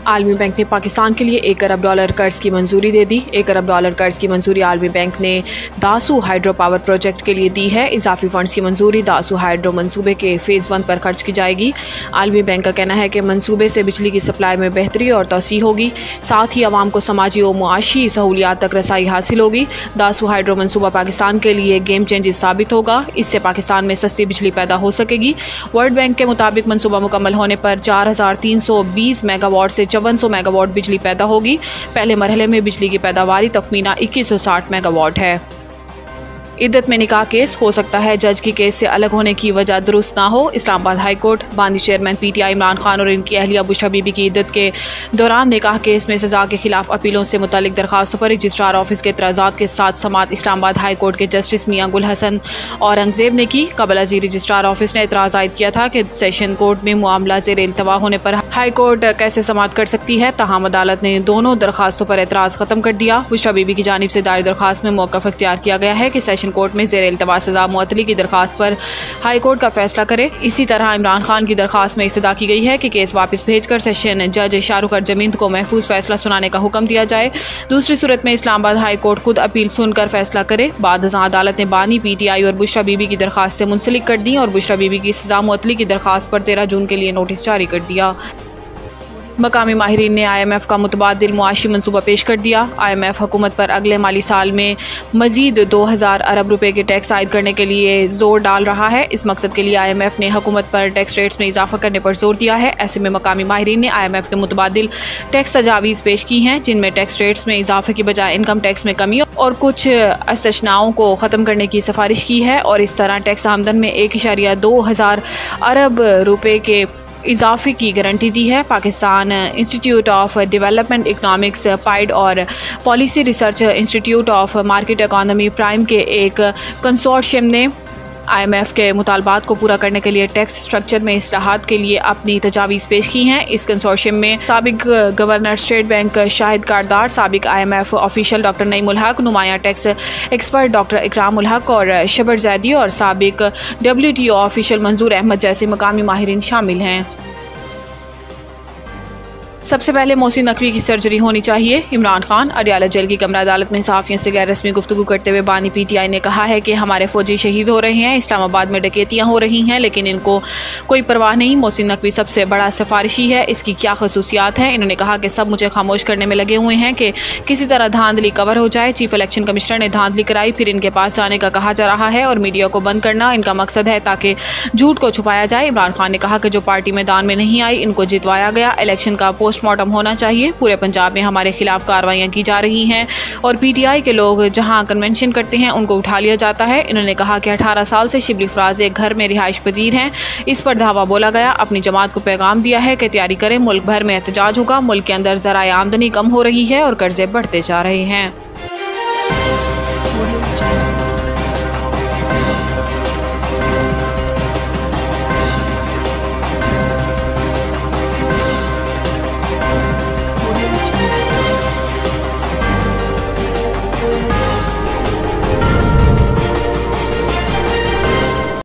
आलमी बैंक ने पाकिस्तान के लिए $1 अरब कर्ज की मंजूरी दे दी। $1 अरब कर्ज की मंजूरी आलमी बैंक ने दासू हाइड्रो पावर प्रोजेक्ट के लिए दी है। इजाफी फंड्स की मंजूरी दासू हाइड्रो मंसूबे के फेज़ 1 पर खर्च की जाएगी। आलमी बैंक का कहना है कि मंसूबे से बिजली की सप्लाई में बेहतरी और तोसी होगी, साथ ही आवाम को समाजी और मुआशी सहूलियात तक रसाई हासिल होगी। दासू हाइड्रो मंसूबा पाकिस्तान के लिए गेम चेंजर साबित होगा। इससे पाकिस्तान में सस्ती बिजली पैदा हो सकेगी। वर्ल्ड बैंक के मुताबिक मंसूबा मुकम्मल होने पर 4320 मेगावाट से 5400 मेगावाट बिजली पैदा होगी। पहले मरहले में बिजली की पैदावारी तखमीना 2160 मेगावाट है। इद्दत में निकाह केस हो सकता है जज की केस से अलग होने की वजह दुरुस्त ना हो। इस्लामाबाद हाई कोर्ट बानी चेयरमैन PTI इमरान खान और इनकी अहलिया बुशरा बीबी की इद्दत के दौरान निकाह केस में सजा के खिलाफ अपीलों से मुतालिक दरखास्तों पर रजिस्ट्रार ऑफिस के एतराज़ात के साथ समात इस्लामाबाद हाई कोर्ट के जस्टिस मियां गुल हसन औरंगजेब ने की। कबल अज़ीर रजिस्ट्रार ऑफिस ने एतराज़ आयद किया था कि सेशन कोर्ट में मामला ज़ेर इल्तवा होने पर हाई कोर्ट कैसे समात कर सकती है। ताहम अदालत ने दोनों दरखास्तों पर एतराज़ खत्म कर दिया। बुशरा बीबी की जानिब से दायर दरखास्त में मौक़िफ़ इख्तियार किया गया है कि सेशन कोर्ट में ज़ेर इल्तवा सजा मुअत्तली की दरखास्त पर हाई कोर्ट का फैसला करे। इसी तरह इमरान खान की दरखास्त में इस्तदा की गई है कि केस वापस भेजकर सेशन जज शाहरुख जमींद को महफूज फैसला सुनाने का हुक्म दिया जाए। दूसरी सूरत में इस्लामाबाद हाई कोर्ट खुद अपील सुनकर फैसला करे। बाद अदालत ने बानी PTI और बुशरा बीबी की दरखास्त से मुंसलिक कर दी और बुशरा बीबी की सजा मुअत्तली की दरखास्त पर 13 जून के लिए नोटिस जारी कर दिया। मकामी माहिरीन ने IMF का मुतबादिल मुआशी मनसूबा पेश कर दिया। IMF हुकूमत पर अगले माली साल में मजीद 2000 अरब रुपए के टैक्स आयद करने के लिए जोर डाल रहा है। इस मकसद के लिए IMF ने हुकूमत पर टैक्स रेट्स में इजाफा करने पर जोर दिया है। ऐसे में मकामी माहिरीन ने IMF के मुतबादिल टैक्स तजावीज़ पेश की हैं, जिनमें टैक्स रेट्स में इजाफे की बजाय इनकम टैक्स में कमी और कुछ इस्तशनाओं को ख़त्म करने की सिफारिश की है। और इस तरह टैक्स आमदन में 1.2000 अरब रुपए के इजाफे की गारंटी दी है। Pakistan institute of development economics PIDE और policy research institute of market economy PRIME के एक कंसोर्शियम ने IMF के मुतालबात को पूरा करने के लिए टैक्स स्ट्रक्चर में इस्लाहात के लिए अपनी तजावीज़ पेश की हैं। इस कंसोर्शियम में साबिक गवर्नर स्टेट बैंक शाहिद कारदार, साबिक IMF official doctor Naeem ul Haq, नुमाया टैक्स एक्सपर्ट डॉक्टर इकराम उल हक और शबर जैदी और साबिक WTO ऑफिशियल मंजूर अहमद जैसे मकामी माहिरीन शामिल हैं। सबसे पहले मोहसिन नकवी की सर्जरी होनी चाहिए। इमरान खान अडयाला जेल की कमरा अदालत में सहाफ़ियों से गैर रस्मी गुफ्तगू करते हुए बानी PTI ने कहा है कि हमारे फौजी शहीद हो रहे हैं, इस्लामाबाद में डकैतियाँ हो रही हैं, लेकिन इनको कोई परवाह नहीं। मोहसिन नकवी सबसे बड़ा सिफारिशी है, इसकी क्या खसूसियात हैं। इन्होंने कहा कि सब मुझे खामोश करने में लगे हुए हैं कि किसी तरह धांधली कवर हो जाए। चीफ इलेक्शन कमिश्नर ने धांधली कराई, फिर इनके पास जाने का कहा जा रहा है और मीडिया को बंद करना इनका मकसद है ताकि झूठ को छुपाया जाए। इमरान खान ने कहा कि जो पार्टी मैदान में नहीं आई इनको जितवाया गया। इलेक्शन का पोस्टमार्टम होना चाहिए। पूरे पंजाब में हमारे खिलाफ कार्रवाइयां की जा रही हैं और PTI के लोग जहां कन्वेंशन करते हैं उनको उठा लिया जाता है। इन्होंने कहा कि 18 साल से शिबली फराज एक घर में रिहाइश पजीर हैं। इस पर धावा बोला गया। अपनी जमात को पैगाम दिया है कि तैयारी करें, मुल्क भर में एहतजाज होगा। मुल्क के अंदर ज़राए आमदनी कम हो रही है और कर्जे बढ़ते जा रहे हैं।